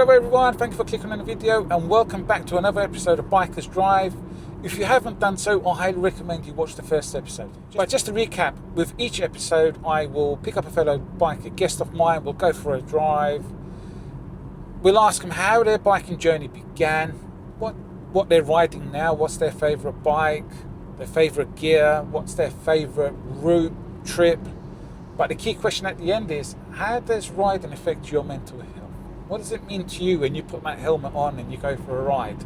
Hello everyone, thank you for clicking on the video and welcome back to another episode of Bikers Drive. If you haven't done so, I highly recommend you watch the first episode. But just to recap, with each episode I will pick up a fellow biker guest of mine, we'll go for a drive. We'll ask them how their biking journey began, what they're riding now, what's their favourite bike, their favourite gear, what's their favourite route, trip. But the key question at the end is, how does riding affect your mental health? What does it mean to you when you put that helmet on and you go for a ride?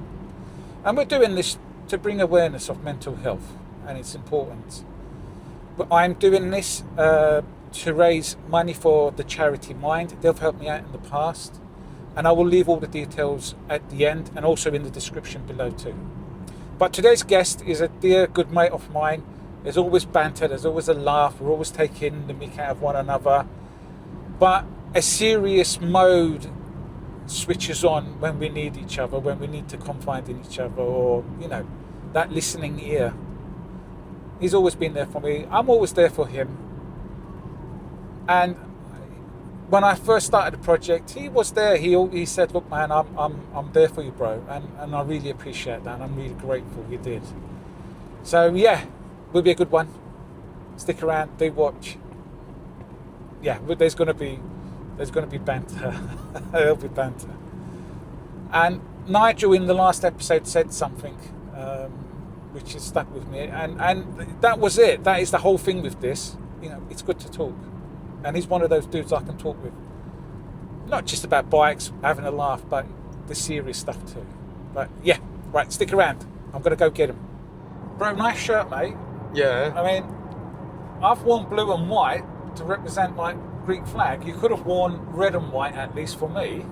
And we're doing this to bring awareness of mental health and its importance. But I'm doing this to raise money for the charity Mind. They've helped me out in the past. And I will leave all the details at the end and also in the description below too. But today's guest is a dear good mate of mine. There's always banter, there's always a laugh, we're always taking the mick out of one another. But a serious mode switches on when we need each other, when we need to confide in each other, or, you know, that listening ear. He's always been there for me. I'm always there for him. And when I first started the project, he was there. He said, "Look, man, I'm there for you, bro," and I really appreciate that. And I'm really grateful he did. So yeah, will be a good one. Stick around, do watch. Yeah, but there's gonna be banter. There'll be banter. And Nigel in the last episode said something which has stuck with me, and that was it. That is the whole thing with this. You know, it's good to talk. And he's one of those dudes I can talk with. Not just about bikes, having a laugh, but the serious stuff too. But yeah, right, stick around. I'm going to go get him. Bro, nice shirt, mate. Yeah. I mean, I've worn blue and white to represent my Greek flag. You could have worn red and white, at least for me.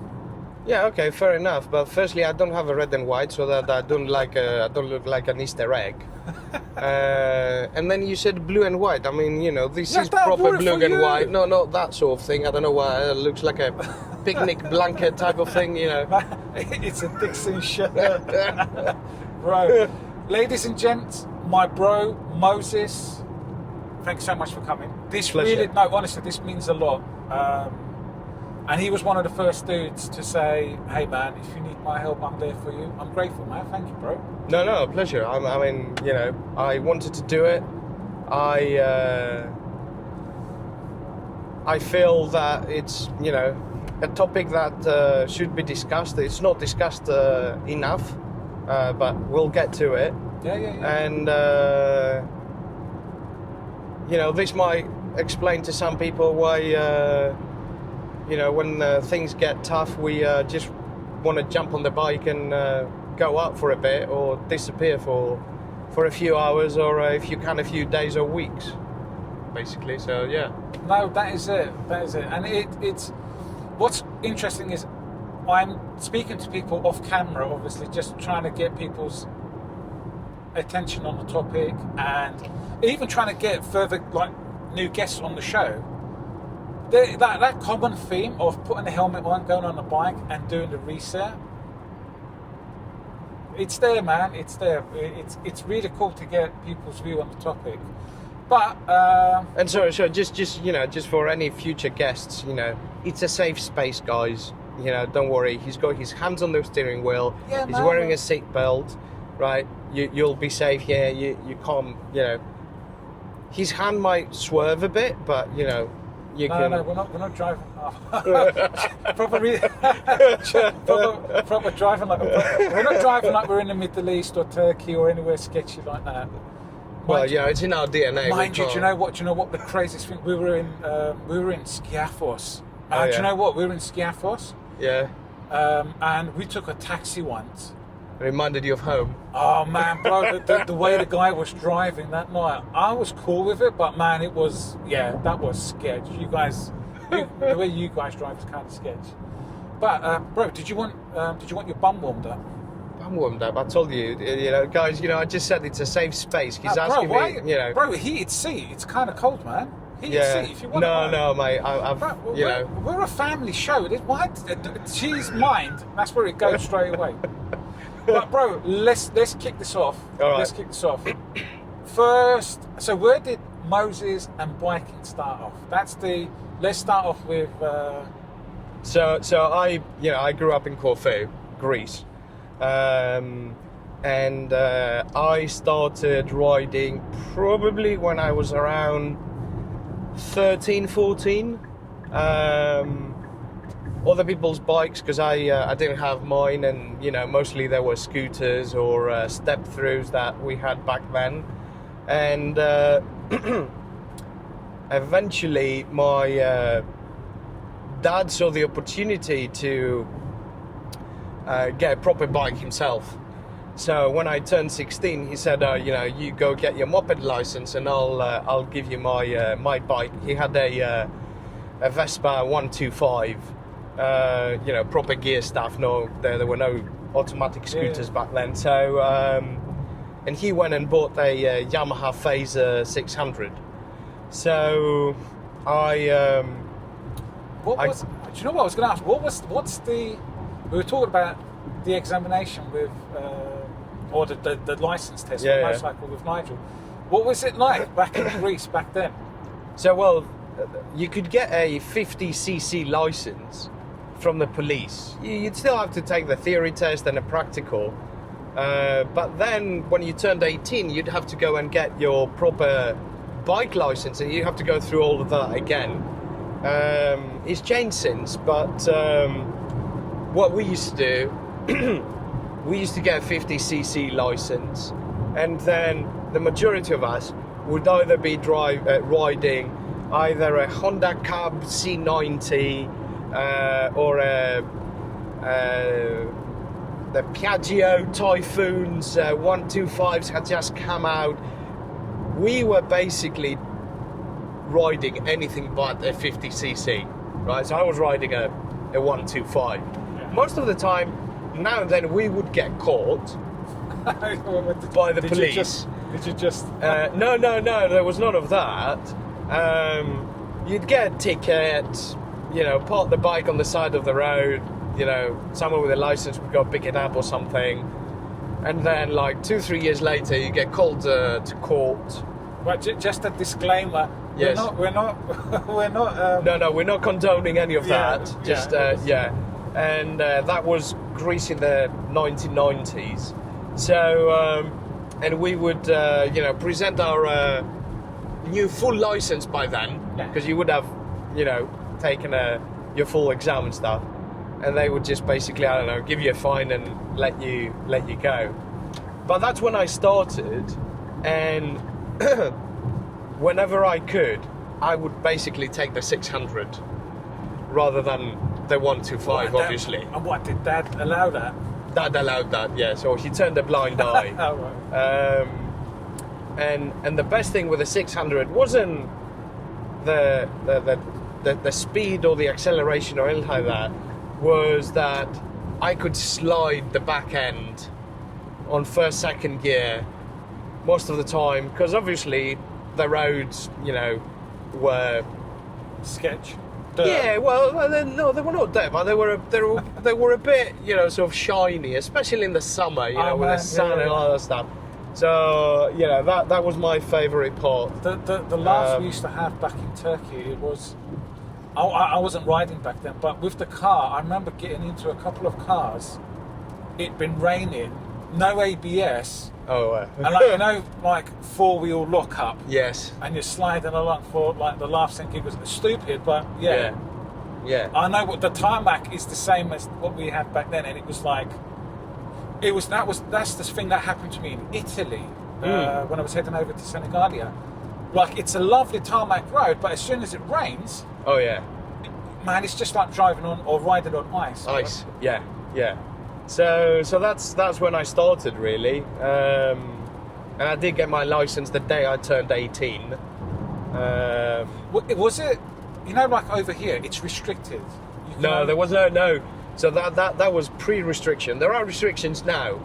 Yeah, okay, fair enough. But firstly, I don't have a red and white, so that I don't look like an Easter egg. And then you said blue and white. I mean, you know, this is proper blue and white. No, not that sort of thing. I don't know why. It looks like a picnic blanket type of thing, you know. It's a Dixon shirt. Bro. Ladies and gents, my bro, Moses, thanks so much for coming. This Pleasure. really, no, honestly, this means a lot. And he was one of the first dudes to say, "Hey man, if you need my help, I'm there for you." I'm grateful, man. Thank you, bro. No, pleasure. I mean, you know, I wanted to do it. I feel that it's, you know, a topic that should be discussed. It's not discussed enough, but we'll get to it. Yeah. And, you know, this might explain to some people why, you know, when things get tough, we just want to jump on the bike and go out for a bit or disappear for a few hours or if you can a few days or weeks, basically. So yeah. No, that is it. And it's what's interesting is I'm speaking to people off camera, obviously, just trying to get people's attention on the topic and even trying to get further, like, new guests on the show. That common theme of putting the helmet on, going on the bike and doing the reset, it's there, man. It's there. It's really cool to get people's view on the topic. But and so just you know, just for any future guests, you know, it's a safe space, guys. You know, don't worry. He's got his hands on the steering wheel. Yeah, he's wearing a seat belt, right? You'll be safe here. You can't, you know. His hand might swerve a bit, but you know. No, we're not driving. Proper driving like we're not driving like we're in the Middle East or Turkey or anywhere sketchy like that. Well, yeah, it's in our DNA. Mind you, do you know what? The craziest thing, we were in Skiathos. Oh, Do yeah. you know what? We were in Skiathos. Yeah. And we took a taxi once. Reminded you of home. Oh man, bro, the way the guy was driving that night, I was cool with it, but man, that was sketch. You guys, the way you guys drive is kind of sketch. But bro, did you want your bum warmed up? I'm warmed up. I told you, you know, guys. You know, I just said it's a safe space. He's asking me, you know, bro, heated seat. It's kind of cold, man. Heated seat. If you want. No, mate. We're a family show. What? She's mind. That's where it goes straight away. But bro, let's kick this off. All right. Let's kick this off. First, so where did Moses and biking start off? Let's start off with So I grew up in Corfu, Greece, and I started riding probably when I was around 13, 14. Other people's bikes, because I didn't have mine, and mostly there were scooters or step throughs that we had back then, and eventually my dad saw the opportunity to get a proper bike himself. So when I turned 16, he said, you go get your moped license, and I'll give you my bike. He had a Vespa 125. Proper gear stuff. No, there were no automatic scooters back then. So, and he went and bought a Yamaha Phaser 600. So, do you know what I was going to ask? We were talking about the examination with, or the license test for the motorcycle with Nigel. What was it like back in Greece back then? So, well, you could get a 50cc license from the police. You'd still have to take the theory test and a practical, but then when you turned 18, you'd have to go and get your proper bike license, and you have to go through all of that again. It's changed since, but what we used to do, we used to get a 50cc license, and then the majority of us would either be riding either a Honda Cab C90 or the Piaggio Typhoons 125s had just come out. We were basically riding anything but a 50cc, right? So I was riding a 125. Yeah. Most of the time, now and then, we would get caught by the police. Did you just? No, there was none of that. You'd get a ticket, park the bike on the side of the road, someone with a license would go pick it up or something, and then like 2-3 years later you get called to court. Right, just a disclaimer. Yes. We're not. No, we're not condoning any of that. And that was Greece in the 1990s. So, and we would, present our new full license by then, because you would have, taken your full exam and stuff, and they would just basically, give you a fine and let you go. But that's when I started, and whenever I could, I would basically take the 600 rather than the 125, obviously. And what, did Dad allow that? Dad allowed that, yeah. So he turned a blind eye. Oh, right. And the best thing with the 600 wasn't the speed or the acceleration or anything like that, was that I could slide the back end on first, second gear most of the time, because obviously the roads, were sketch. Dirt. Yeah, well, no, they were not dirt, but they were a bit, sort of shiny, especially in the summer, with the sun and all that stuff. So, that was my favourite part. The laughs we used to have back in Turkey, it was, I wasn't riding back then, but with the car, I remember getting into a couple of cars. It'd been raining, no ABS. Oh, and like four-wheel lock-up. Yes. And you're sliding along for like the laughs and giggles. It's stupid, but yeah. I know what the tarmac is the same as what we had back then, and it was like, that's the thing that happened to me in Italy when I was heading over to Senegalia. Like, it's a lovely tarmac road, but as soon as it rains, oh yeah, man, it's just like driving on or riding on ice. Ice, right? Yeah. So that's when I started, really, and I did get my license the day I turned 18. Was it, like over here, it's restricted? No, there was no. So that was pre-restriction. There are restrictions now,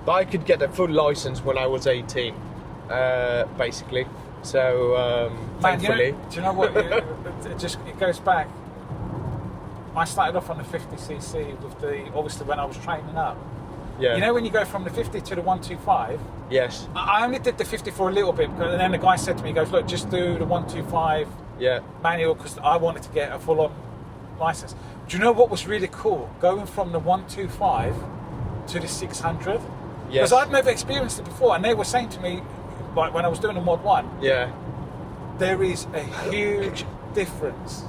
but I could get a full license when I was 18, basically. So thankfully. Do you know what? It goes back. I started off on the 50cc with obviously when I was training up. Yeah. When you go from the 50 to the 125. Yes. I only did the 50 for a little bit, and then the guy said to me, he goes, look, just do the 125 manual, because I wanted to get a full-on license. Do you know what was really cool? Going from the 125 to the 600. Yes. Because I'd never experienced it before, and they were saying to me, like when I was doing the Mod 1, Yeah. there is a huge difference.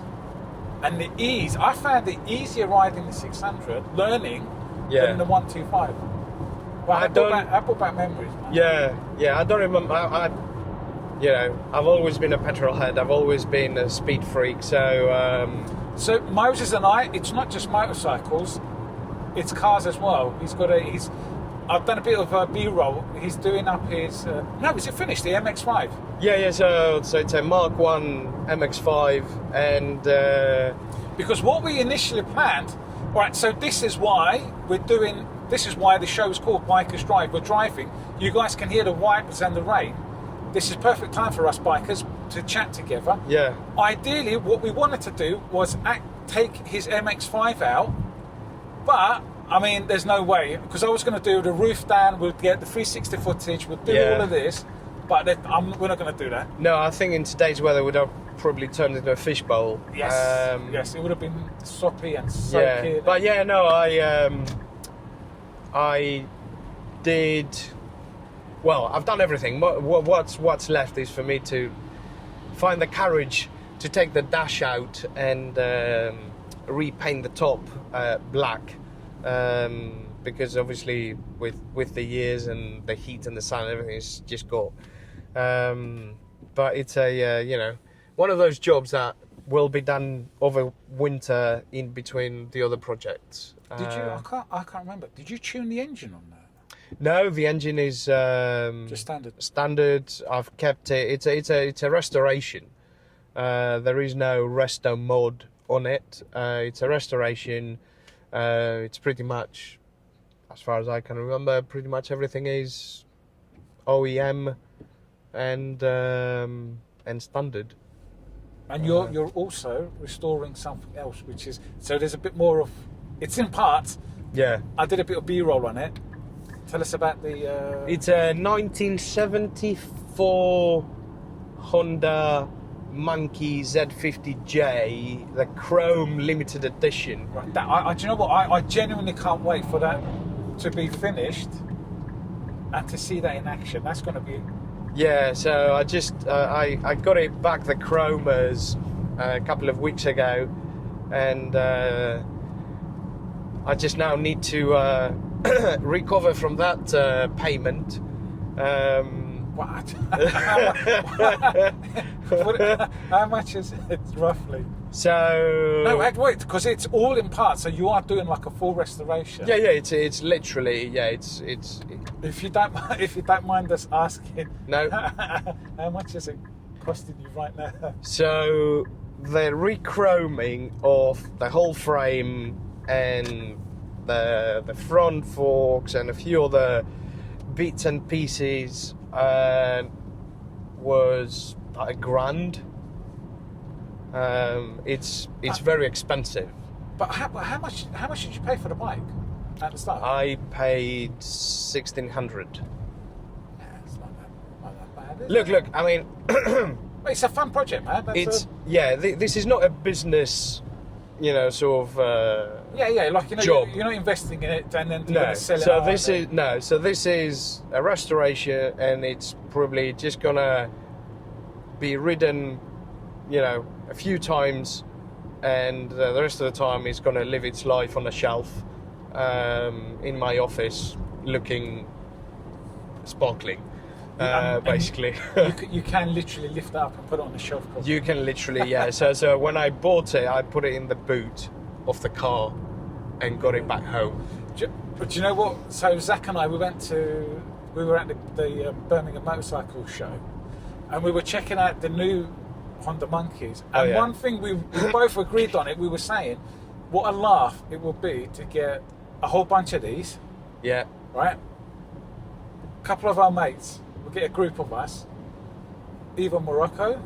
And the ease, I found it easier riding the 600, learning, than the 125. But I brought back memories, man. Yeah. I don't remember. I've always been a petrol head. I've always been a speed freak. So. So Moses and I, it's not just motorcycles, it's cars as well. I've done a bit of B-roll. He's doing up his. No, is it finished? The MX-5. Yeah. So it's a Mark 1 MX-5, and because what we initially planned, right? So this is why This is why the show's called Bikers Drive. We're driving. You guys can hear the wipers and the rain. This is perfect time for us bikers to chat together. Yeah. Ideally, what we wanted to do was take his MX-5 out, but I mean, there's no way, because I was going to do the roof down, we'll get the 360 footage, we'll do all of this, but we're not going to do that. No, I think in today's weather we'd have probably turned into a fishbowl. Yes, it would have been soppy and soaky. Yeah, but yeah, no, I did. Well, I've done everything. What's left is for me to find the courage to take the dash out and repaint the top black. Because obviously with the years and the heat and the sun and everything, it's just got. But it's a one of those jobs that will be done over winter in between the other projects. Did you? I can't remember. Did you tune the engine on that? No, the engine is just standard. Standard. I've kept it. It's a restoration. There is no resto mod on it. It's a restoration. It's pretty much, as far as I can remember, pretty much everything is OEM and standard. And you're also restoring something else, which is, so there's a bit more of, it's in parts. Yeah. I did a bit of B-roll on it. Tell us about the... It's a 1974 Honda Monkey Z50J, the Chrome limited edition. Right, do you know what? I genuinely can't wait for that to be finished and to see that in action. That's going to be... Yeah, so I just I got it back the Chromers a couple of weeks ago, and I just now need to recover from that payment. What? How much is it roughly? So no, wait, because it's all in parts. So you are doing like a full restoration. Yeah. It's literally it's. If you don't mind us asking, no. How much is it costing you right now? So the rechroming of the whole frame and the front forks and a few other bits and pieces was $1,000. It's very expensive. But how much did you pay for the bike at the start? I paid $1,600. Yeah, it's not that bad. Look. I mean, it's a fun project, man. This is not a business, sort of. Like job. You're not investing in it and then you're going to sell it. So this is a restoration, and it's probably just gonna be ridden, a few times, and the rest of the time it's gonna live its life on a shelf in my office, looking sparkling. Basically, you can literally lift it up and put it on the shelf. You can literally, yeah. So when I bought it, I put it in the boot of the car and got it back home. But do you know what? So Zach and I, we were at the Birmingham Motorcycle Show, and we were checking out the new Honda Monkeys. And one thing we both agreed on it. We were saying, what a laugh it would be to get a whole bunch of these. Yeah. Right. A couple of our mates. We'll get a group of us, either Morocco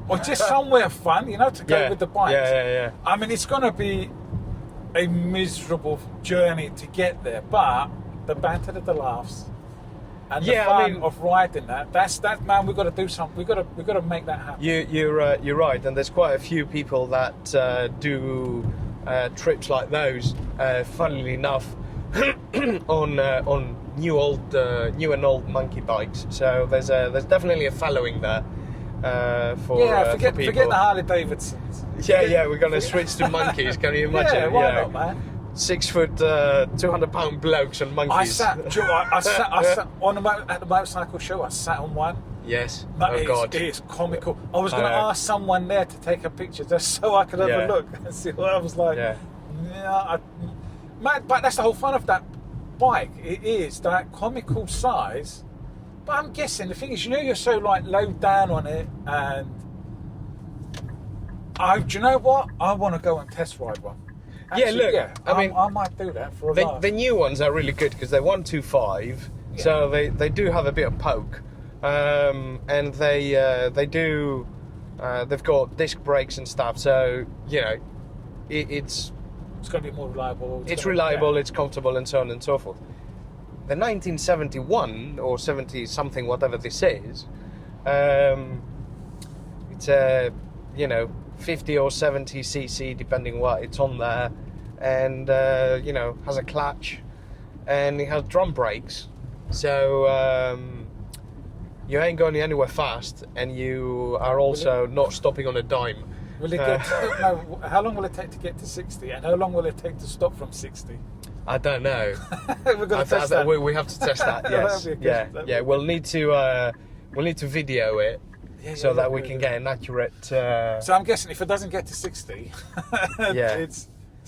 or just somewhere fun, to go with the bikes. Yeah. I mean, it's going to be a miserable journey to get there, but the banter, the laughs. and the fun of riding that's man. We've got to do something. We've got to make that happen. You're right, and there's quite a few people that do trips like those. Funnily enough, on new and old monkey bikes. So there's definitely a following there. Forget the Harley-Davidsons. Yeah, we're gonna switch to monkeys. Can you imagine? Yeah, why not, man? 6 foot, 200-pound blokes on monkeys. I sat on at the motorcycle show. I sat on one. Yes. God, it's comical. I was going to ask someone there to take a picture just so I could have a look and see what I was like. Man, but that's the whole fun of that bike. It is that comical size. But I'm guessing the thing is, you're so like low down on it, and do you know what? I want to go and test ride one. Actually, I might do that for a laugh. The new ones are really good because they're 125, so they do have a bit of poke, and they do they've got disc brakes and stuff. So it's going to be more reliable. It's reliable, it's comfortable, and so on and so forth. The 1971 or 70 something, whatever this is, it's a 50 or 70 cc depending what it's on there, and has a clutch, and it has drum brakes, so you ain't going anywhere fast, and you are also not stopping on a dime. Will it get how long will it take to get to 60, and how long will it take to stop from 60? I don't know. We're going to test that. We have to test that. Yes. We'll need to video it so that we can get an accurate. So I'm guessing if it doesn't get to 60,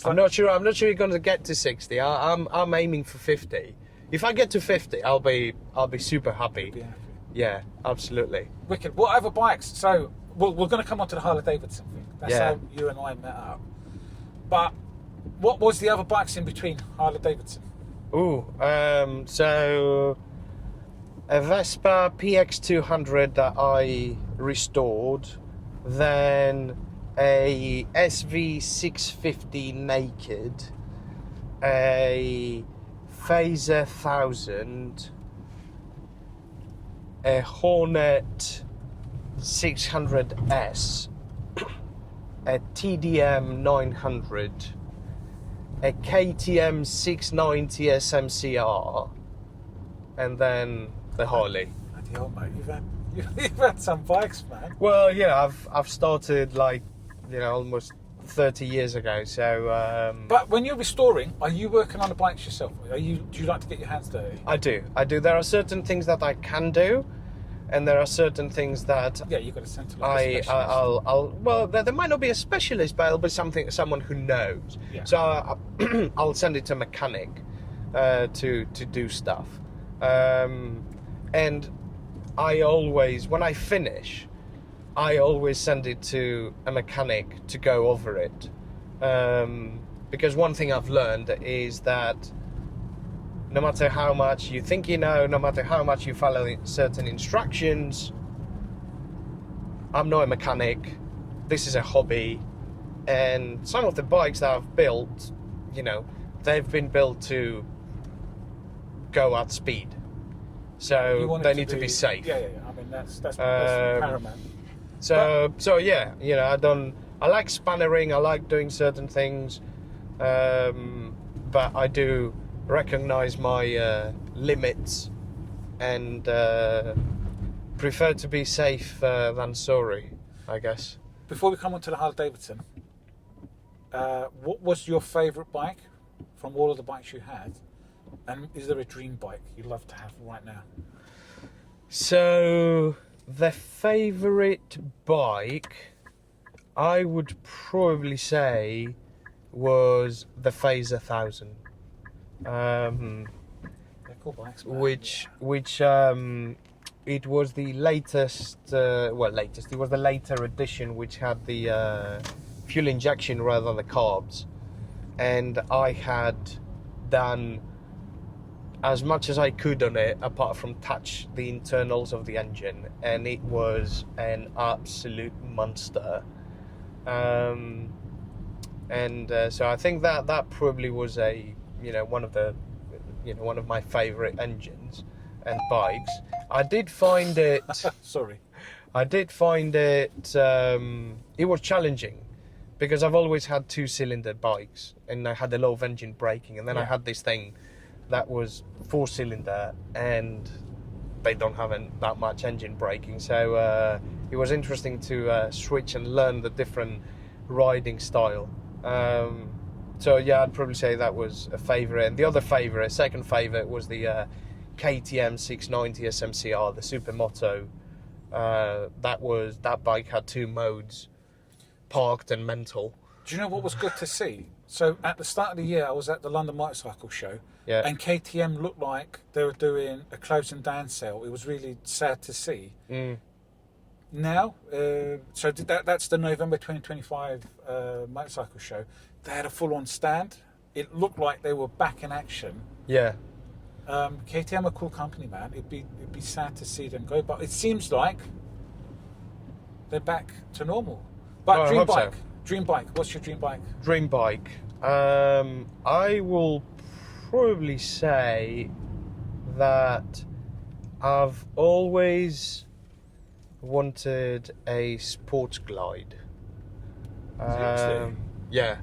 I'm not sure you're going to get to 60. I'm aiming for 50. If I get to 50, I'll be super happy. Yeah, absolutely. Wicked. What other bikes? So we're going to come on to the Harley-Davidson thing. That's how you and I met up. But what was the other bikes in between Harley-Davidson? So a Vespa PX200 that I restored, then a SV650 naked, a Phaser 1000, a Hornet 600S, a TDM 900, a KTM 690 SMCR, and then the Harley. Bloody hell, mate, you've had some bikes, man. Well, I've started almost 30 years ago. So. But when you're restoring, are you working on the bikes yourself? Do you like to get your hands dirty? I do. There are certain things that I can do, and there are certain things that you've got to send to like a specialist. There might not be a specialist, but it'll be someone who knows. Yeah. So I'll send it to a mechanic to do stuff, and I always, when I finish, I always send it to a mechanic to go over it, because one thing I've learned is that no matter how much you think you know, no matter how much you follow certain instructions, I'm not a mechanic. This is a hobby, and some of the bikes that I've built, they've been built to go at speed, so they need to be safe. Yeah. I mean that's paramount. So I like spannering. I like doing certain things, but I do recognize my limits, and prefer to be safe than sorry, I guess. Before we come on to the Harley-Davidson, what was your favourite bike from all of the bikes you had, and is there a dream bike you'd love to have right now? So the favourite bike, I would probably say, was the Phaser 1000. They're cool bikes, man. Which it was the latest. It was the later edition, which had the fuel injection rather than the carbs, and I had done as much as I could on it, apart from touch the internals of the engine, and it was an absolute monster. So I think that probably was one of my favourite engines. and bikes. I did find it. Sorry. I did find it. It was challenging because I've always had 2-cylinder bikes, and I had a lot of engine braking, and then I had this thing that was 4-cylinder, and they don't have that much engine braking. So it was interesting to switch and learn the different riding style. So yeah, I'd probably say that was a favourite. And the other favourite, second favourite, was the KTM 690 SMCR, the Supermoto. That bike had 2 modes, parked and mental. Do you know what was good to see? So at the start of the year, I was at the London Motorcycle Show, and KTM looked like they were doing a closing down sale. It was really sad to see. Now, so that's the November 2025 motorcycle show. They had a full-on stand. It looked like they were back in action. Yeah. KTM a cool company, man. It'd be sad to see them go, but it seems like they're back to normal. But dream bike. So. Dream bike. What's your dream bike? Dream bike. I will probably say that I've always wanted a sports glide. Yeah.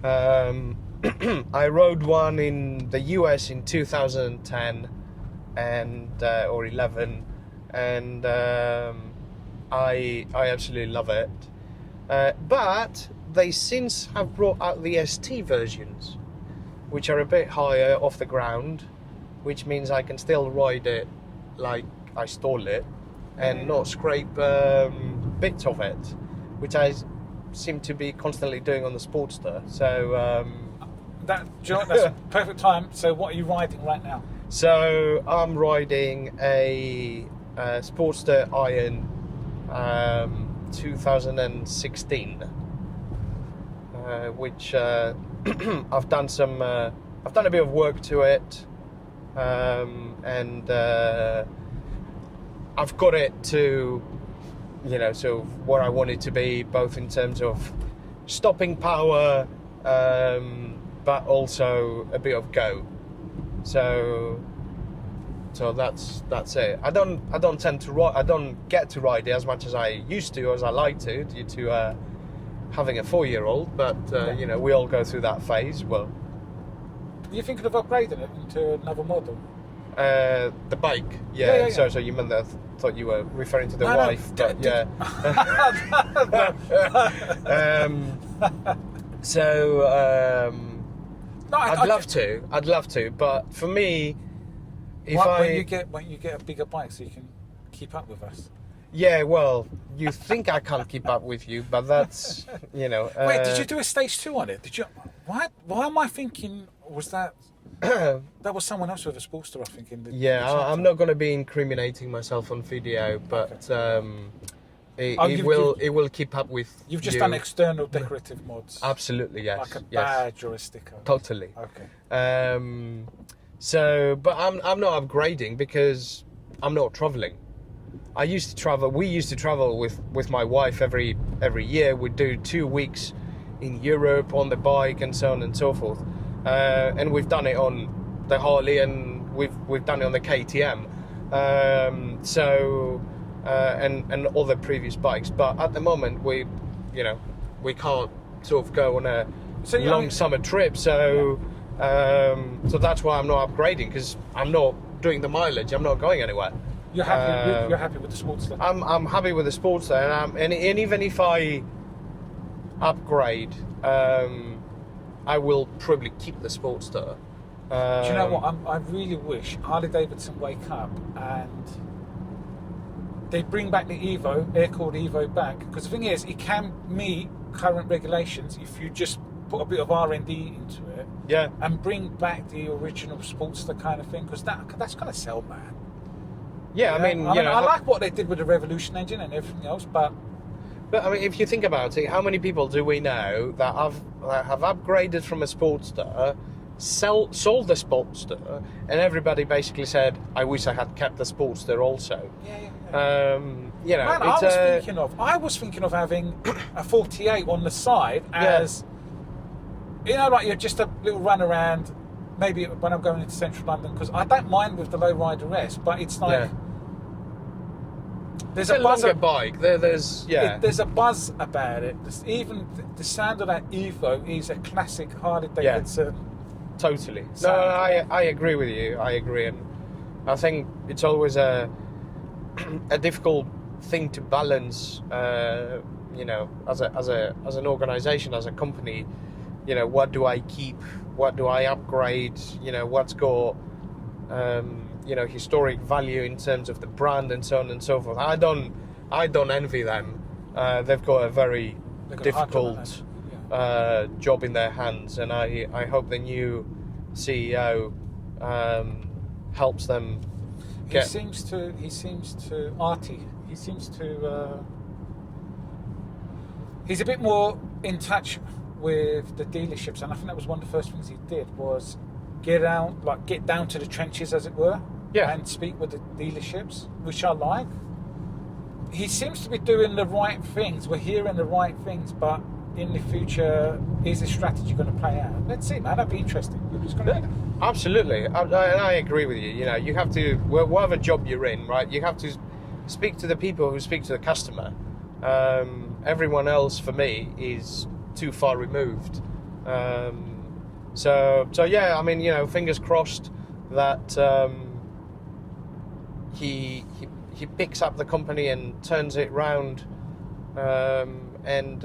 I rode one in the US in 2010 and or 11, and I absolutely love it. But they since have brought out the ST versions, which are a bit higher off the ground, which means I can still ride it like I stole it and not scrape bits of it, which I seem to be constantly doing on the Sportster. So that's perfect time. So what are you riding right now? So I'm riding a Sportster Iron 2016, which I've done a bit of work to it, and I've got it to, sort of where I want it to be, both in terms of stopping power, but also a bit of go. So that's it. I don't tend to ride. I don't get to ride it as much as I used to, as I like to, due to having a 4-year-old. But we all go through that phase. Well, you're thinking of upgrading it into another model? The bike, yeah. So you meant that? I thought you were referring to the wife, but yeah. I'd love to, but for me, when you get a bigger bike, so you can keep up with us. Yeah, well, you think I can't keep up with you, but that's Wait, did you do a stage 2 on it? Did you? Why am I thinking? Was that? That was someone else with a Sportster, I think. I'm not going to be incriminating myself on video, but it will keep up with. You've just done external decorative mods. Absolutely, yes. Like a badge or a sticker. Totally. Okay. But I'm not upgrading because I'm not traveling. We used to travel with my wife every year. We'd do 2 weeks in Europe on the bike and so on and so forth. And we've done it on the Harley, and we've done it on the KTM, and other previous bikes. But at the moment, we can't sort of go on a long summer trip. So that's why I'm not upgrading, because I'm not doing the mileage. I'm not going anywhere. You're happy with the Sportster? I'm happy with the Sportster, and even if I upgrade, I will probably keep the Sportster. Do you know what? I really wish Harley-Davidson wake up and they bring back the Evo, air-cooled Evo back. Because the thing is, it can meet current regulations if you just put a bit of R&D into it. Yeah. And bring back the original Sportster kind of thing. Because that's going to sell, man. Yeah, I mean, I like what they did with the Revolution engine and everything else, but I mean, if you think about it, how many people do we know that have upgraded from a Sportster, sold the Sportster, and everybody basically said, "I wish I had kept the Sportster also." Yeah. Man, I was thinking of having a 48 on the side as, like you're just a little run around, maybe when I'm going into central London, because I don't mind with the low rider rest, but it's like there's it's a buzz. longer bike. There's There's a buzz about it. Even the sound of that Evo is a classic Harley-Davidson. Totally. No, sound. I agree with you. I agree, and I think it's always a difficult thing to balance. You know, as an organisation, as a company, you know, what do I keep? What do I upgrade? You know, what's got you know, historic value in terms of the brand and so on and so forth. I don't envy them. They've got a very difficult job in their hands, and I hope the new CEO helps them get. He seems to Artie. He seems to. He's a bit more in touch with the dealerships, and I think that was one of the first things he did was get down to the trenches, as it were, and speak with the dealerships, which I like. He seems to be doing the right things. We're hearing the right things, but in the future, is this strategy going to play out? Let's see, man. That'd be interesting. Absolutely, I agree with you. You know, you have to, whatever job you're in, right? You have to speak to the people who speak to the customer. Everyone else, for me, is too far removed. So yeah, I mean, you know, fingers crossed that he picks up the company and turns it round, and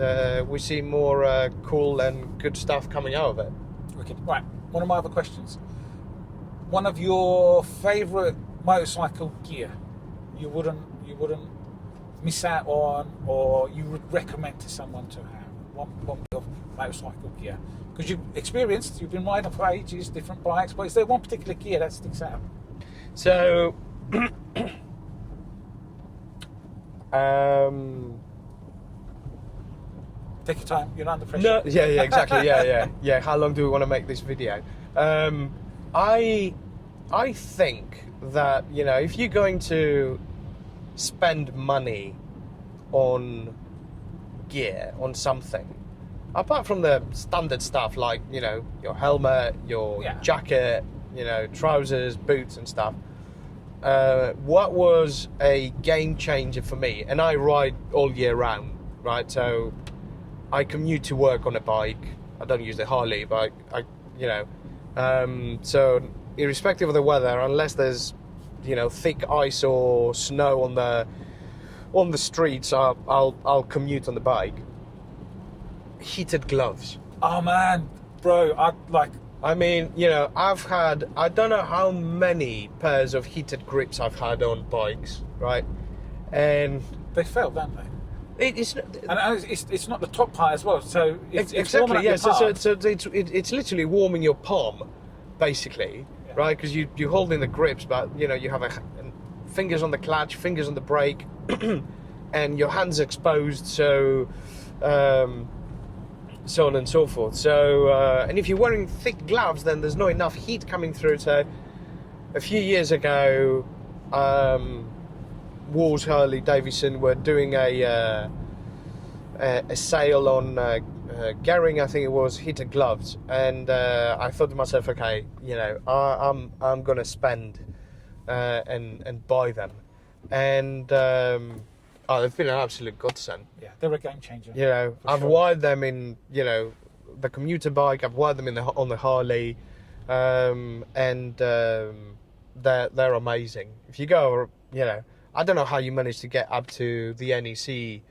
we see more cool and good stuff coming out of it. Okay. Right. One of my other questions. One of your favourite motorcycle gear you wouldn't miss out on, or you would recommend to someone to have? One of motorcycle gear, because you've been riding for ages, different bikes, but is there one particular gear that sticks out? So take your time, you're not under pressure. no, yeah, exactly, yeah. How long do we want to make this video? I think that, you know, if you're going to spend money on gear, on something, apart from the standard stuff like, you know, your helmet, your jacket, you know, trousers, boots and stuff, what was a game changer for me, and I ride all year round, right? So I commute to work on a bike. I don't use the Harley, but I you know, so irrespective of the weather, unless there's, you know, thick ice or snow on the streets, I'll commute on the bike. Heated gloves. Oh man, bro, I mean, you know, I've had, I don't know how many pairs of heated grips I've had on bikes, right? And they fell, don't they? It's not the top part as well, so it's exactly, yeah. So it's literally warming your palm, basically, right? Because you're holding the grips, but you know, you have fingers on the clutch, fingers on the brake, and your hands exposed, so so on and so forth. So and if you're wearing thick gloves, then there's not enough heat coming through. So a few years ago, Wars Harley-Davidson were doing a sale on Gehring, I think it was, heated gloves, and I thought to myself, okay, you know, I'm gonna spend and buy them, and they've been an absolute godsend. Yeah, they're a game changer. You know, I've wired them in, you know, the commuter bike. I've wired them on the Harley, and they're amazing. If you go, you know, I don't know how you managed to get up to the NEC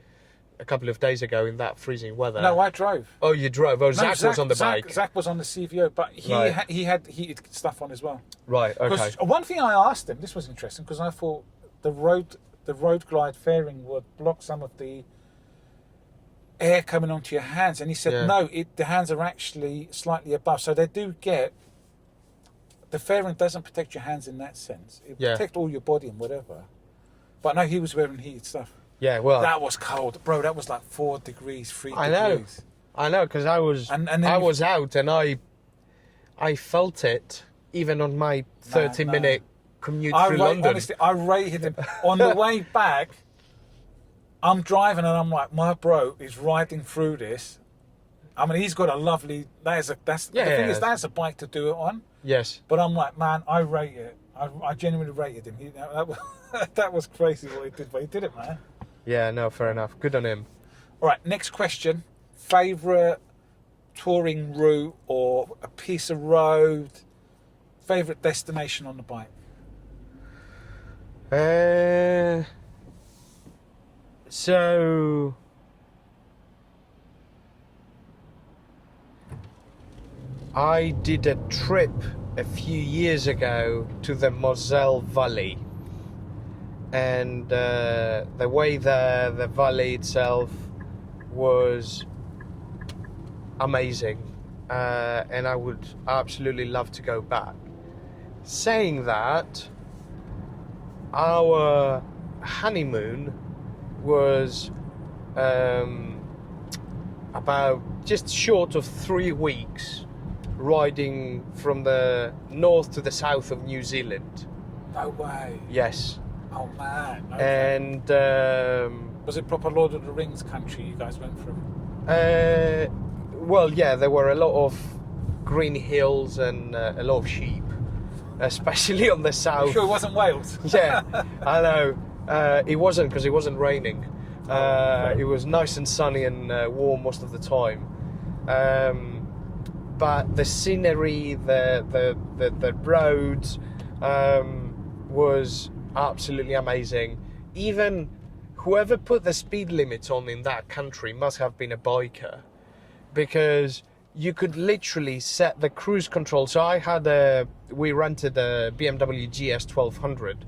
a couple of days ago in that freezing weather. No, I drove. Oh, you drove. Oh, Zach was on the bike. Zach was on the CVO, but he had heated stuff on as well. Right. Okay. One thing I asked him, this was interesting, because I thought the road glide fairing would block some of the air coming onto your hands, and he said no, the hands are actually slightly above, so they do get. The fairing doesn't protect your hands in that sense. It protects all your body and whatever. But no, he was wearing heated stuff. Yeah, well, that was cold, bro. That was like 4 degrees, 3 degrees. I know, because I was out and I felt it even on my 30-minute commute through London. Honestly, I rated him on the way back. I'm driving and I'm like, my bro is riding through this. I mean, he's got a lovely. The thing is, that's a bike to do it on. Yes. But I'm like, man, I rate it. I genuinely rated him. That was crazy what he did, but he did it, man. Yeah, no, fair enough. Good on him. All right, next question. Favourite touring route or a piece of road? Favourite destination on the bike? So I did a trip a few years ago to the Moselle Valley, and the way the valley itself was amazing, and I would absolutely love to go back. Saying that, our honeymoon was about just short of 3 weeks, riding from the north to the south of New Zealand. No way. Yes. Oh man. Okay. And was it proper Lord of the Rings country you guys went through? well, yeah, there were a lot of green hills and a lot of sheep, especially on the south. I'm sure it wasn't Wales. Yeah, I know. It wasn't, because it wasn't raining. Okay. It was nice and sunny and warm most of the time. But the scenery, the roads was absolutely amazing. Even whoever put the speed limit on in that country must have been a biker, because you could literally set the cruise control. So we rented a BMW GS 1200,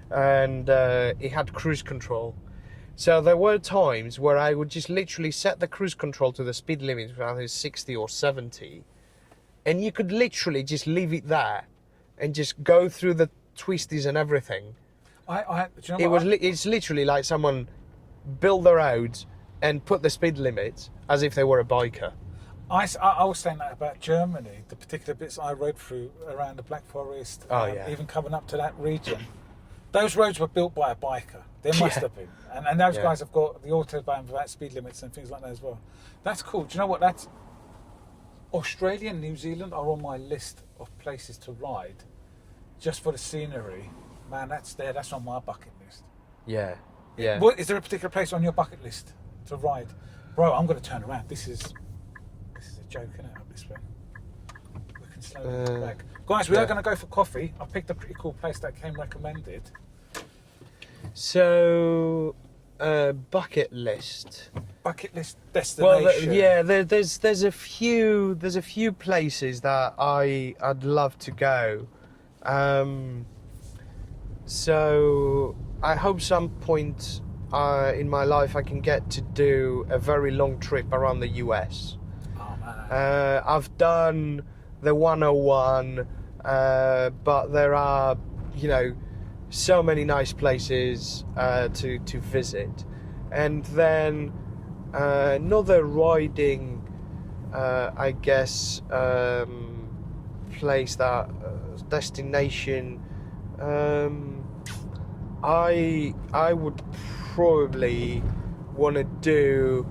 and it had cruise control. So there were times where I would just literally set the cruise control to the speed limit, whether 60 or 70, and you could literally just leave it there and just go through the twisties and everything. Do you know It's literally like someone built the roads and put the speed limit as if they were a biker. I was saying that about Germany, the particular bits I rode through around the Black Forest, Yeah. even coming up to that region. Those roads were built by a biker. There must Yeah. have been. And those Yeah. guys have got the autobahn without speed limits and things like that as well. That's cool. Do you know what? That's Australia and New Zealand are on my list of places to ride just for the scenery. Man, that's on my bucket list. Yeah, yeah. What, is there a particular place on your bucket list to ride? Bro, I'm going to turn around. This is a joke, isn't it, up this way? We can slowly go back. Guys, we are going to go for coffee. I picked a pretty cool place that came recommended. So, bucket list. Bucket list destination. There's a few places that I'd love to go. So I hope some point in my life I can get to do a very long trip around the US. Oh man. I've done the 101, but there are, so many nice places to visit. And then another riding, I guess, place, destination, I would probably want to do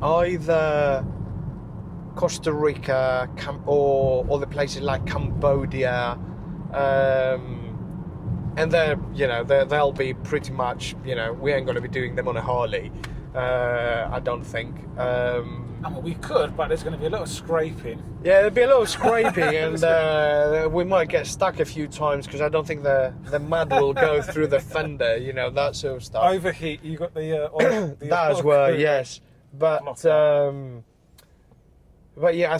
either Costa Rica or the places like Cambodia, and they'll be pretty much, we ain't going to be doing them on a Harley, I don't think. I mean, we could, but there's going to be a lot of scraping. Yeah, there'll be a lot of scraping, and we might get stuck a few times because I don't think the mud will go through the fender, that sort of stuff. Overheat, you got the oil, that as well, yes. But yeah,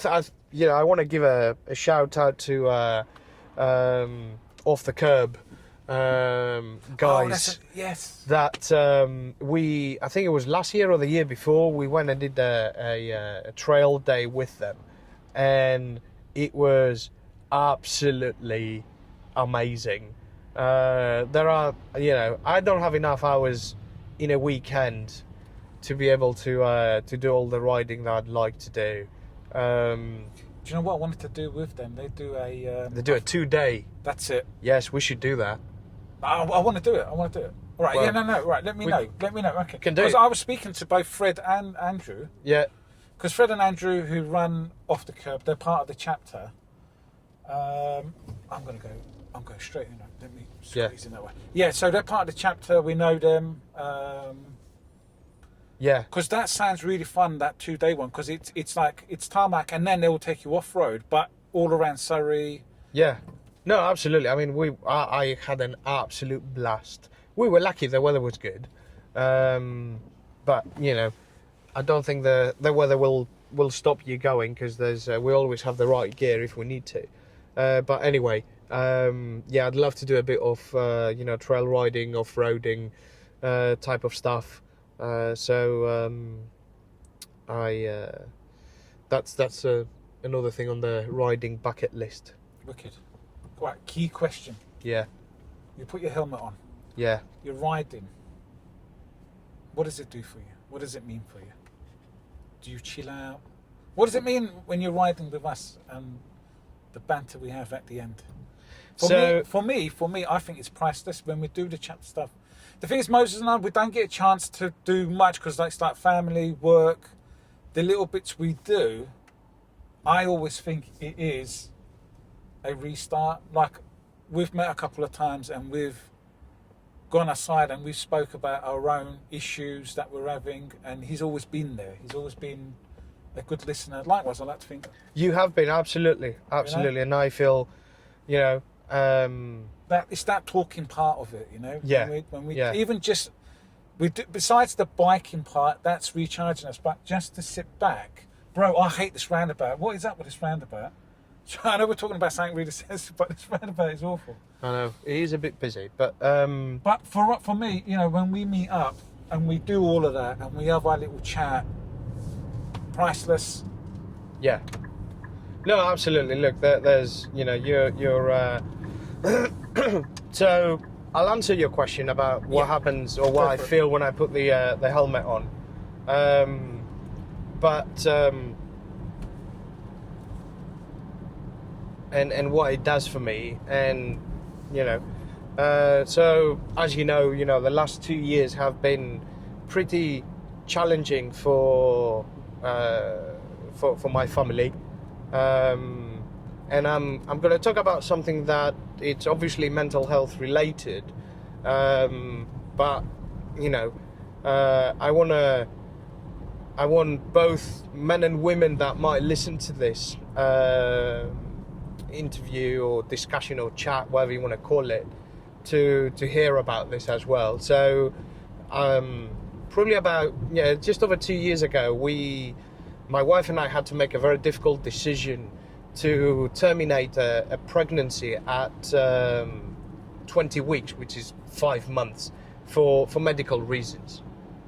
I want to give a shout out to Off the Curb guys. Yes. That I think it was last year or the year before, we went and did a trail day with them, and it was absolutely amazing. There are, I don't have enough hours in a weekend to be able to do all the riding that I'd like to do. Do you know what I wanted to do with them? They do a 2-day. That's it. Yes, we should do that. I want to do it. All right. Well, no. Right. Let me know. Okay. Can do Because it. I was speaking to both Fred and Andrew. Yeah. because Fred and Andrew, who run Off the Curb, they're part of the chapter. I'm going straight in. Let me squeeze in that way. Yeah, so they're part of the chapter. We know them. Yeah. Because that sounds really fun, that 2-day one, because it's like, it's tarmac, and then they will take you off-road, but all around Surrey. Yeah. No, absolutely. I mean, I had an absolute blast. We were lucky the weather was good. But, you know, I don't think the weather will stop you going, because we always have the right gear if we need to. But anyway, yeah, I'd love to do a bit of, trail riding, off-roading type of stuff. That's another thing on the riding bucket list. Wicked. Right, key question. Yeah. You put your helmet on. Yeah. You're riding. What does it do for you? What does it mean for you? Do you chill out? What does it mean when you're riding with us and the banter we have at the end? For me, I think it's priceless when we do the chat stuff. The thing is, Moses and I, we don't get a chance to do much because it's like family, work, the little bits we do. I always think it is a restart. Like, we've met a couple of times and we've gone aside and we've spoke about our own issues that we're having, and he's always been there. He's always been a good listener. Likewise, I like to think. You have been, absolutely. And I feel, that it's that talking part of it, Yeah. When we even just we do, besides the biking part, that's recharging us. But just to sit back, bro, I hate this roundabout. What is up with this roundabout? I know we're talking about something really sensitive, but this roundabout is awful. I know it is a bit busy, but for me, when we meet up and we do all of that and we have our little chat, priceless. Yeah. No, absolutely. Look, there's you're. So I'll answer your question about what happens or what I feel when I put the helmet on, and what it does for me, and so as you know, the last 2 years have been pretty challenging for my family, and I'm going to talk about something that it's obviously mental health related, but I want both men and women that might listen to this interview or discussion or chat, whatever you want to call it, to hear about this as well. So probably about just over 2 years ago, my wife and I had to make a very difficult decision to terminate a pregnancy at 20 weeks, which is 5 months, for medical reasons,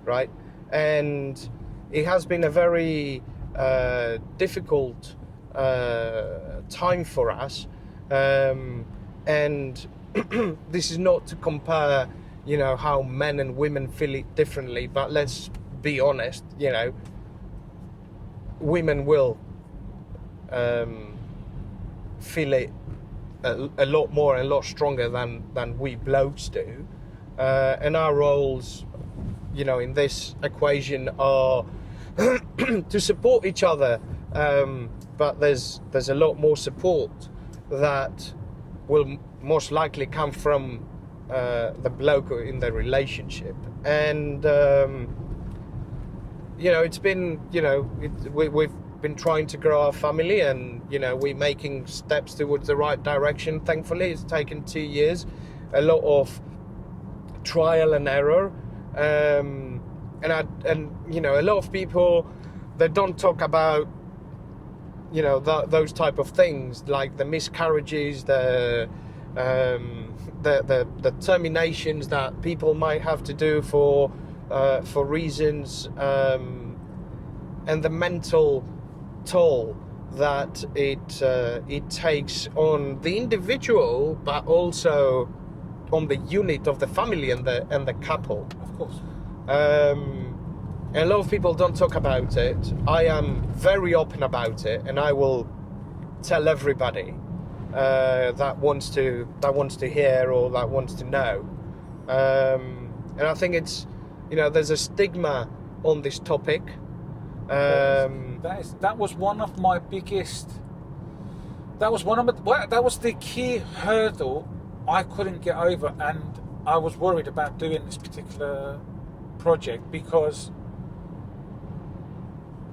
right? And it has been a very difficult time for us, and this is not to compare, how men and women feel it differently, but let's be honest, women will feel it a lot more and a lot stronger than we blokes do, and our roles, in this equation are to support each other, but there's a lot more support that will most likely come from the bloke in the relationship, and it's been we've been trying to grow our family, and we're making steps towards the right direction. Thankfully, it's taken 2 years, a lot of trial and error, and a lot of people, they don't talk about those type of things, like the miscarriages, the terminations that people might have to do for reasons, and the mental toll that it takes on the individual, but also on the unit of the family and the couple. Of course. And a lot of people don't talk about it. I am very open about it, and I will tell everybody that wants to hear or that wants to know. And I think it's there's a stigma on this topic. That was one of my biggest. That was the key hurdle I couldn't get over, and I was worried about doing this particular project because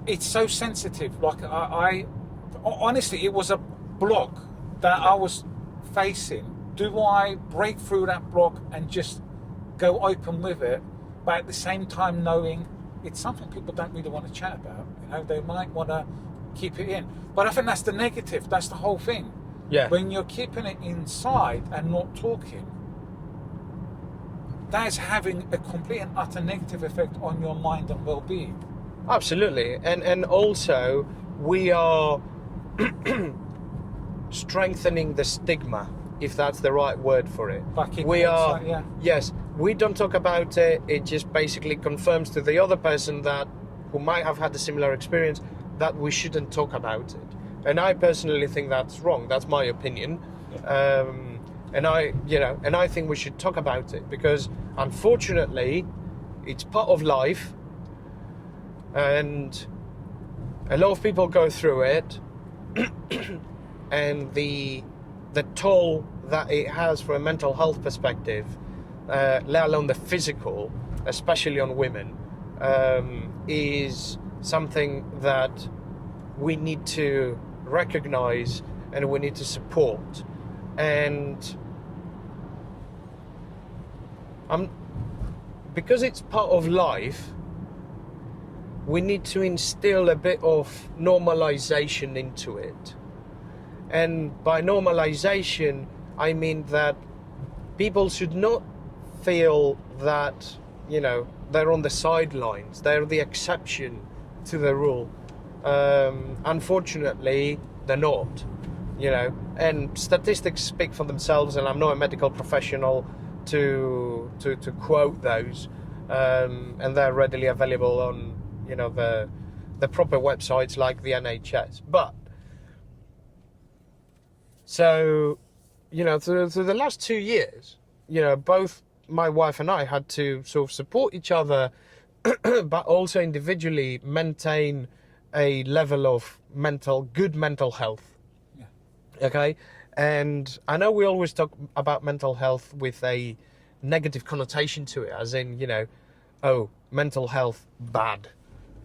it's so sensitive. Like I honestly, it was a block that I was facing. Do I break through that block and just go open with it, but at the same time knowing it's something people don't really want to chat about? You know, they might want to keep it in. But I think that's the negative. That's the whole thing. Yeah. When you're keeping it inside and not talking, that is having a complete and utter negative effect on your mind and well-being. Absolutely. And also we are strengthening the stigma, if that's the right word for it. Yes, we don't talk about it. It just basically confirms to the other person who might have had a similar experience that we shouldn't talk about it. And I personally think that's wrong. That's my opinion. Yeah. And I think we should talk about it because unfortunately it's part of life and a lot of people go through it and the toll that it has from a mental health perspective, let alone the physical, especially on women, is something that we need to recognize and we need to support. And because it's part of life, we need to instill a bit of normalization into it. And by normalization, I mean that people should not feel that, you know, they're on the sidelines, they're the exception to the rule. Unfortunately, they're not, you know, and statistics speak for themselves, and I'm not a medical professional to quote those, and they're readily available on, you know, the proper websites like the NHS. But so, you know, through the last 2 years, you know, both my wife and I had to sort of support each other, but also individually maintain a level of good mental health. Yeah. Okay? And I know we always talk about mental health with a negative connotation to it, as in, you know, oh, mental health, bad.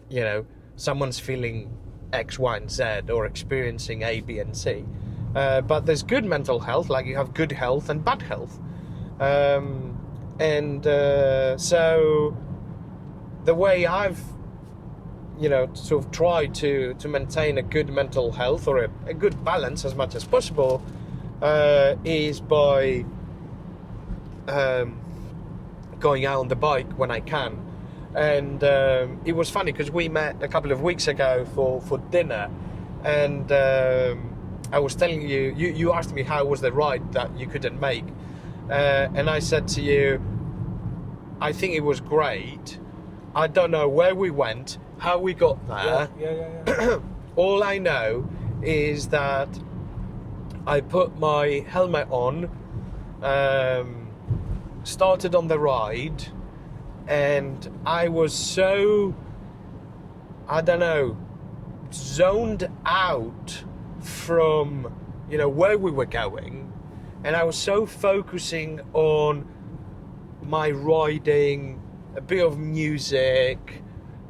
You know, someone's feeling X, Y, and Z or experiencing A, B, and C. But there's good mental health, like you have good health and bad health. So the way I've, you know, sort of tried to maintain a good mental health or a good balance as much as possible is by going out on the bike when I can. And it was funny because we met a couple of weeks ago for dinner, and I was telling you asked me how was the ride that you couldn't make, and I said to you, I think it was great. I don't know where we went, how we got there. Yeah. All I know is that I put my helmet on, started on the ride, and I was so, I don't know, zoned out from, you know, where we were going, and I was so focusing on my riding, a bit of music,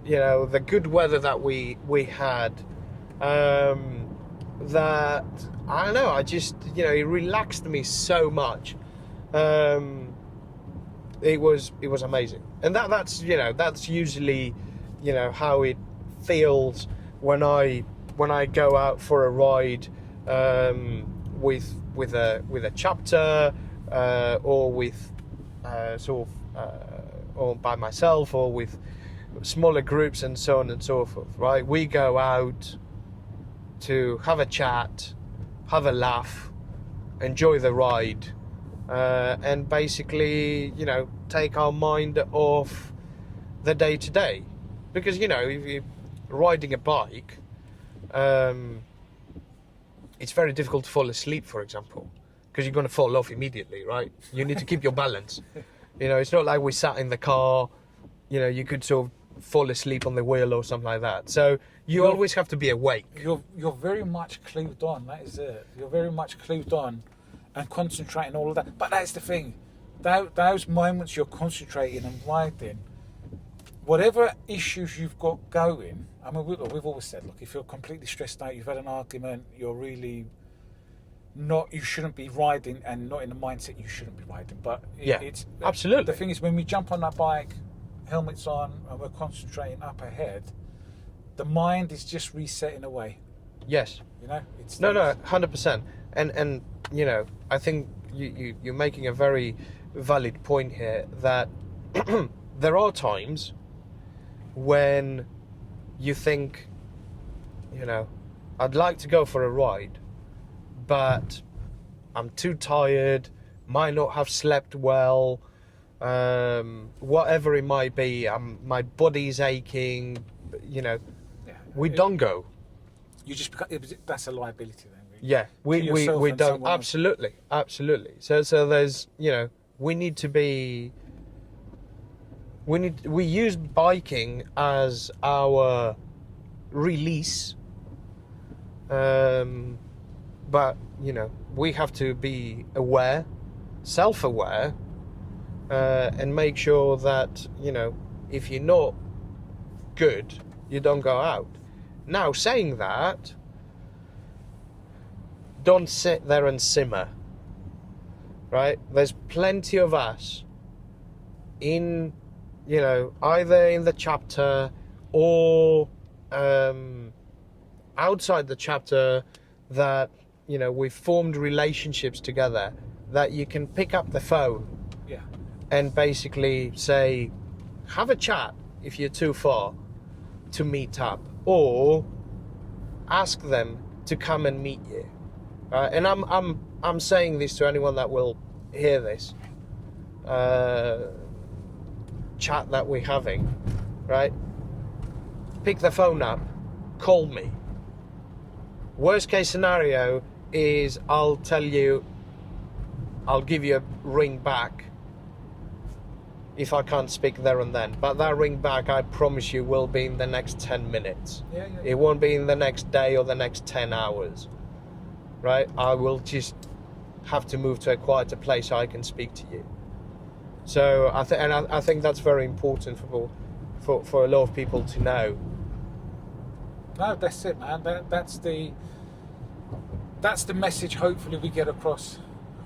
you know, the good weather that we had, that, I don't know, I just, you know, it relaxed me so much. It was amazing. And that's, you know, that's usually, you know, how it feels when I go out for a ride with a chapter or with or by myself or with smaller groups and so on and so forth, right? We go out to have a chat, have a laugh, enjoy the ride, and basically, you know, take our mind off the day to day. Because, you know, if you're riding a bike, it's very difficult to fall asleep, for example, because you're going to fall off immediately, right? You need to keep your balance. You know, it's not like we sat in the car, you know, you could sort of fall asleep on the wheel or something like that. So you always have to be awake. You're very much clued on. That is it. You're very much clued on, and concentrating all of that. But that's the thing. Those moments you're concentrating and riding, whatever issues you've got going. I mean, we've always said, look, if you're completely stressed out, you've had an argument, you're really not. You shouldn't be riding, and not in the mindset you shouldn't be riding. But it's absolutely. The thing is, when we jump on that bike, helmets on, and we're concentrating up ahead, the mind is just resetting away. Yes. You know, it's no, 100%. And you know, I think you're making a very valid point here that there are times when you think, you know, I'd like to go for a ride, but I'm too tired, might not have slept well, whatever it might be, my body's aching, you know, we don't go. You just become, that's a liability then. Really. Yeah, we don't, absolutely. So there's, you know, we use biking as our release, but you know, we have to be aware, self-aware, and make sure that, you know, if you're not good, you don't go out. Now, saying that, don't sit there and simmer, right? There's plenty of us in, you know, either in the chapter or outside the chapter that, you know, we've formed relationships together that you can pick up the phone and basically say, have a chat if you're too far to meet up, or ask them to come and meet you. And I'm saying this to anyone that will hear this chat that we're having, right? Pick the phone up, call me. Worst case scenario is I'll give you a ring back if I can't speak there and then. But that ring back, I promise you, will be in the next 10 minutes. It won't be in the next day or the next 10 hours, right? I will just have to move to a quieter place so I can speak to you. So I think that's very important for a lot of people to know. No, that's it, man. That's the message. Hopefully, we get across.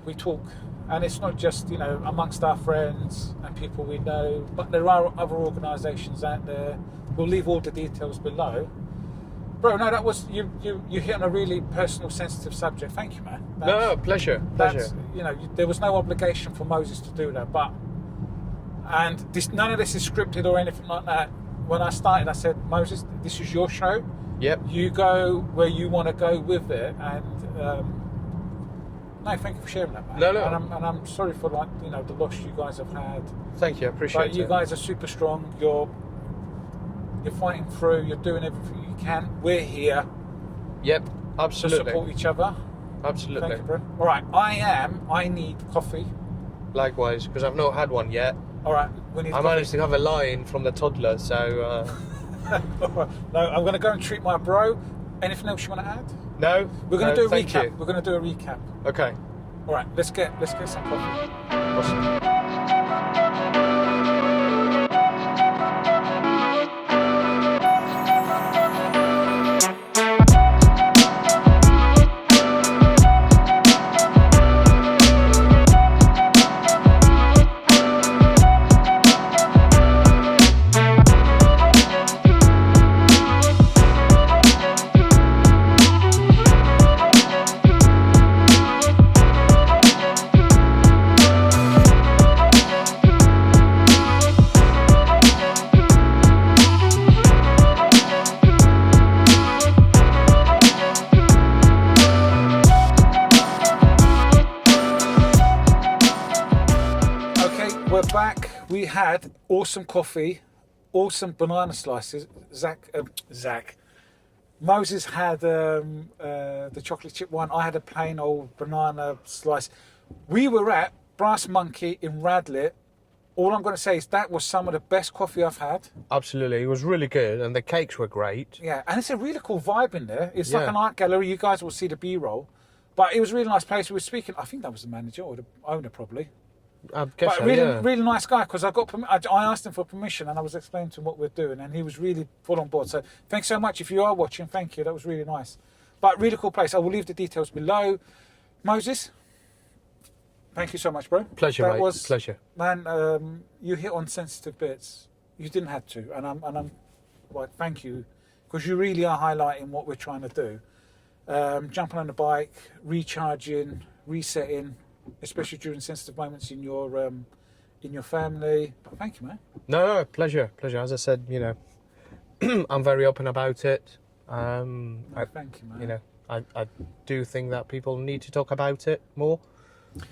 We talk, and it's not just, you know, amongst our friends and people we know, but there are other organisations out there. We'll leave all the details below. Bro, no, that was you hit on a really personal, sensitive subject. Thank you, man. No, pleasure. You know, there was no obligation for Moses to do that, none of this is scripted or anything like that. When I started, I said, Moses, this is your show. Yep. You go where you want to go with it, and no, thank you for sharing that, man. No. And I'm sorry for, like, you know, the loss you guys have had. Thank you, I appreciate it. But you guys are super strong. You're fighting through. You're doing everything you can. We're here. Yep, absolutely. To support each other. Absolutely. Thank you, bro. All right, I need coffee. Likewise, because I've not had one yet. All right, we need. I managed to have a line from the toddler, so. No, I'm going to go and treat my bro. Anything else you want to add? No. We're going to do a thank recap. you. We're going to do a recap. Okay. All right, let's get some coffee. Awesome. Back, we had awesome coffee, awesome banana slices. Moses had the chocolate chip one. I had a plain old banana slice. We were at Brass Monkey in Radlett all I'm going to say is that was some of the best coffee I've had. Absolutely, it was really good, and the cakes were great. Yeah, and it's a really cool vibe in there. It's like Yeah. an art gallery. You guys will see the B-roll. But it was a really nice place. We were speaking, I think that was the manager or the owner probably. I guess But so, really, yeah. really nice guy, because I asked him for permission and I was explaining to him what we're doing, and he was really full on board. So thanks so much. If you are watching, thank you. That was really nice. But really cool place. I will leave the details below. Moses, thank you so much, bro. Pleasure, That mate. was, Pleasure. Man, you hit on sensitive bits. You didn't have to, and I'm like, thank you, because you really are highlighting what we're trying to do. Jumping on the bike, recharging, resetting, especially during sensitive moments in your family. But thank you, man. No, pleasure. As I said, you know, I'm very open about it. Thank you, man. You know, I do think that people need to talk about it more.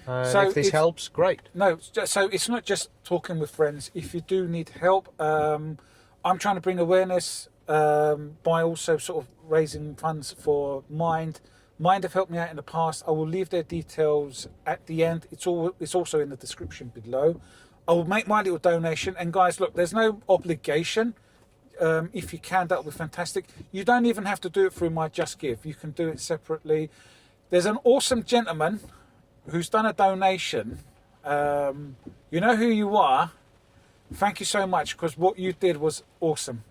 So if this it's- helps, great. No, so it's not just talking with friends. If you do need help, I'm trying to bring awareness by also sort of raising funds for Mind. Mind have helped me out in the past. I will leave their details at the end. It's also in the description below. I will make my little donation. And guys, look, there's no obligation. If you can, that would be fantastic. You don't even have to do it through my Just Give. You can do it separately. There's an awesome gentleman who's done a donation. You know who you are. Thank you so much, because what you did was awesome.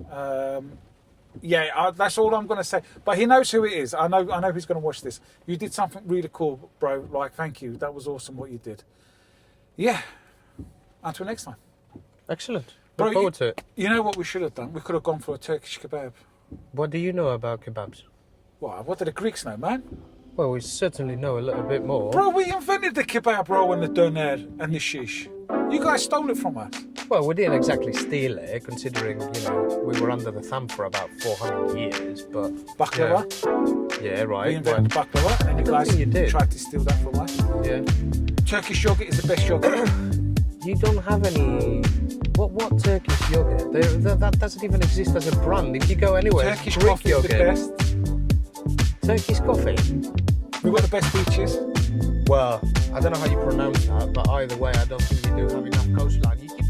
That's all I'm going to say. But he knows who it is. I know he's going to watch this. You did something really cool, bro. Like, thank you. That was awesome what you did. Yeah. Until next time. Excellent. Bro, Look forward to it. You know what we should have done? We could have gone for a Turkish kebab. What do you know about kebabs? What do the Greeks know, man? Well, we certainly know a little bit more. Bro, we invented the kebab roll and the doner and the shish. You guys stole it from us. Well, we didn't exactly steal it, considering, you know, we were under the thumb for about 400 years, but... Baklava. Yeah, right. We invented baklava, and you guys think you did. tried to steal that from us. Yeah. Turkish yogurt is the best yogurt. You don't have any... What Turkish yogurt? That doesn't even exist as a brand. If you go anywhere, it's Turkish Greek coffee yogurt. is the best. Turkish coffee? We've got the best beaches. Well, I don't know how you pronounce that, but either way, I don't think you do have enough coastline. You keep